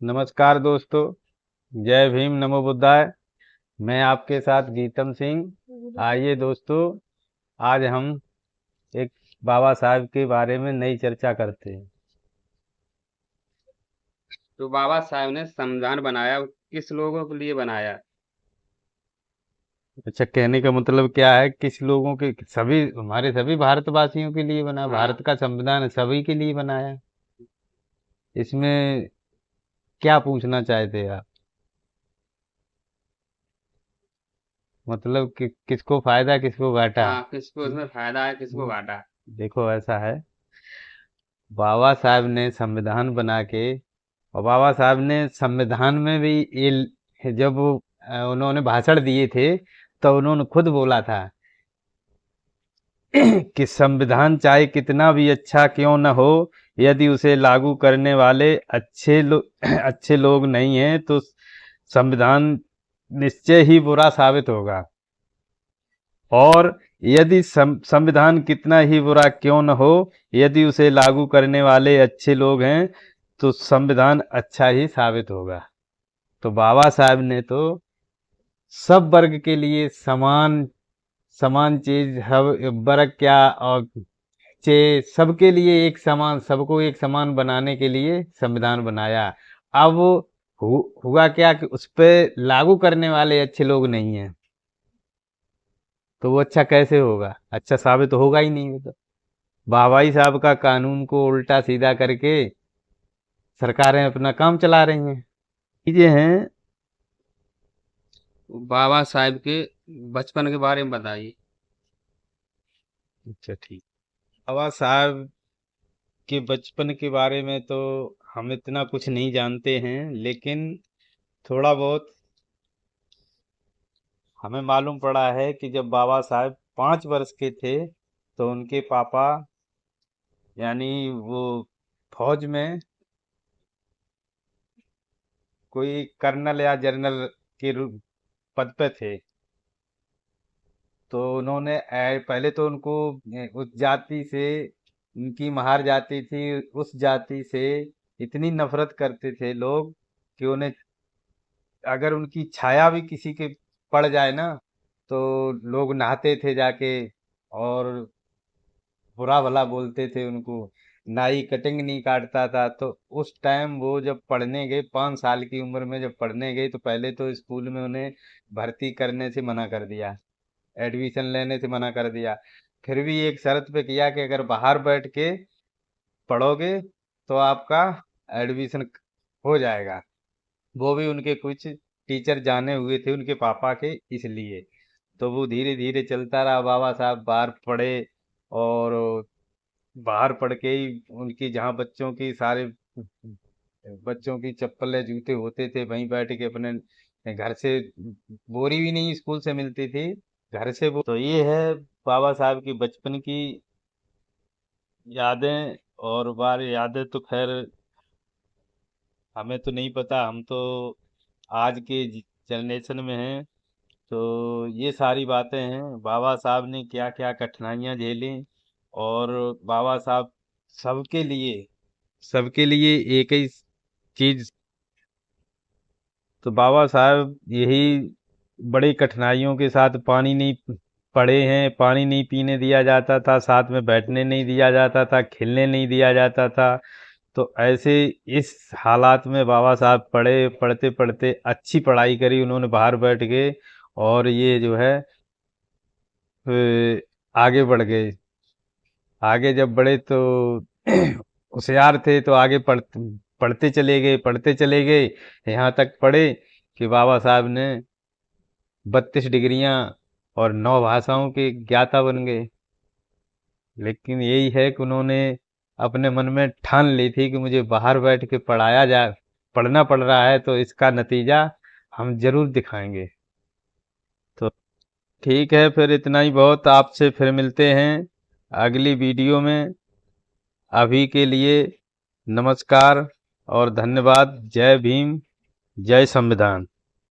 नमस्कार दोस्तों। जय भीम, नमो बुद्धाय। मैं आपके साथ गीतम सिंह। आइए दोस्तों, आज हम एक बाबा साहब के बारे में नई चर्चा करते हैं। तो बाबा साहब ने संविधान बनाया, वो किस लोगों के लिए बनाया? अच्छा, कहने का मतलब क्या है? किस लोगों के? सभी, हमारे सभी भारतवासियों के लिए बना। हाँ। भारत का संविधान सभी के लिए बनाया। इसमें क्या पूछना चाहते हैं आप? मतलब कि किसको फायदा, किसको घाटा? हाँ, किसको उसमें फायदा है, किसको घाटा? देखो, ऐसा है। बाबा साहब ने संविधान बना के, और बाबा साहब ने संविधान में भी जब उन्होंने भाषण दिए थे, तो उन्होंने खुद बोला था कि संविधान चाहे कितना भी अच्छा क्यों न हो, यदि उसे लागू करने वाले अच्छे लोग नहीं हैं तो संविधान निश्चय ही बुरा साबित होगा। और यदि संविधान कितना ही बुरा क्यों न हो, यदि उसे लागू करने वाले अच्छे लोग हैं तो संविधान अच्छा ही साबित होगा। तो बाबा साहब ने तो सब वर्ग के लिए समान समान चीज, सब वर्ग क्या, और चे सबके लिए एक समान, सबको एक समान बनाने के लिए संविधान बनाया। अब हुआ क्या कि उस पे लागू करने वाले अच्छे लोग नहीं हैं, तो वो अच्छा कैसे होगा? अच्छा साबित होगा ही नहीं वो तो। बाबाई साहब का कानून को उल्टा सीधा करके सरकारें अपना काम चला रही हैं। चीजें हैं। बाबा साहब के बचपन के बारे में बताइए। अच्छा, ठीक। बाबा साहब के बचपन के बारे में तो हम इतना कुछ नहीं जानते हैं, लेकिन थोड़ा बहुत हमें मालूम पड़ा है कि जब बाबा साहब 5 वर्ष के थे तो उनके पापा, यानी वो फौज में कोई कर्नल या जनरल के पद पे थे। तो उन्होंने पहले तो उनको उस जाति से, उनकी महार जाति थी, उस जाति से इतनी नफरत करते थे लोग कि उन्हें, अगर उनकी छाया भी किसी के पड़ जाए ना, तो लोग नहाते थे जाके और बुरा भला बोलते थे उनको। नाई कटिंग नहीं काटता था। तो उस टाइम वो जब पढ़ने गए, 5 साल की उम्र में जब पढ़ने गए, तो पहले तो स्कूल में उन्हें भर्ती करने से मना कर दिया, एडमिशन लेने से मना कर दिया। फिर भी एक शर्त पे किया कि अगर बाहर बैठ के पढ़ोगे तो आपका एडमिशन हो जाएगा। वो भी उनके कुछ टीचर जाने हुए थे उनके पापा के, इसलिए। तो वो धीरे धीरे चलता रहा। बाबा साहब बाहर पढ़े, और बाहर पढ़ के ही उनकी, जहाँ बच्चों की सारे बच्चों की चप्पलें जूते होते थे, वहीं बैठ के अपने घर से, बोरी भी नहीं स्कूल से मिलती थी, घर से। वो तो ये है बाबा साहब की बचपन की यादें। और बार यादें तो खैर हमें तो नहीं पता, हम तो आज के जनरेशन में हैं। तो ये सारी बातें हैं, बाबा साहब ने क्या क्या कठिनाइयाँ झेली। और बाबा साहब सबके लिए सबके लिए एक ही चीज। तो बाबा साहब यही बड़ी कठिनाइयों के साथ, पानी नहीं पड़े हैं, पानी नहीं पीने दिया जाता था, साथ में बैठने नहीं दिया जाता था, खेलने नहीं दिया जाता था। तो ऐसे इस हालात में बाबा साहब पढ़े, पढ़ते पढ़ते अच्छी पढ़ाई करी उन्होंने बाहर बैठ के। और ये जो है आगे बढ़ गए। आगे जब बढ़े तो होशियार थे, तो आगे पढ़ते चले गए, पढ़ते चले गए। यहाँ तक पढ़े कि बाबा साहब ने 32 डिग्रियां और 9 भाषाओं के ज्ञाता बन गए। लेकिन यही है कि उन्होंने अपने मन में ठान ली थी कि मुझे बाहर बैठ के पढ़ाया जाए, पढ़ना पड़ रहा है, तो इसका नतीजा हम जरूर दिखाएंगे। तो ठीक है, फिर इतना ही बहुत। आपसे फिर मिलते हैं अगली वीडियो में। अभी के लिए नमस्कार और धन्यवाद। जय भीम, जय संविधान।